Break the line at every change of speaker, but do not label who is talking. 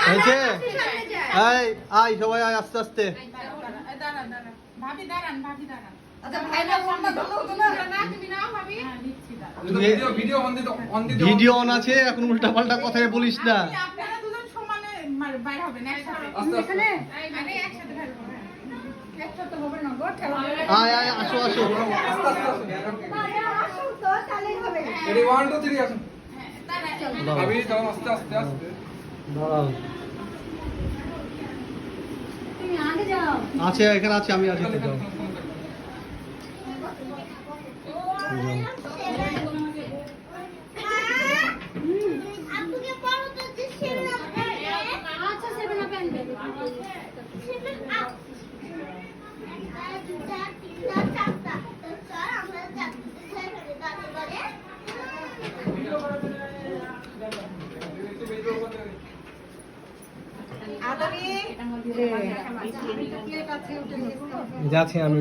হয়েছে? এই আয় সবাই আয় আস্তে আস্তে। ভিডিও অন আছে, এখন উল্টা পাল্টা কথায় বলিস না। আয় আয় আসো আসো। আছে এখানে আছে, আমি আছি। যাচ্ছি আমি।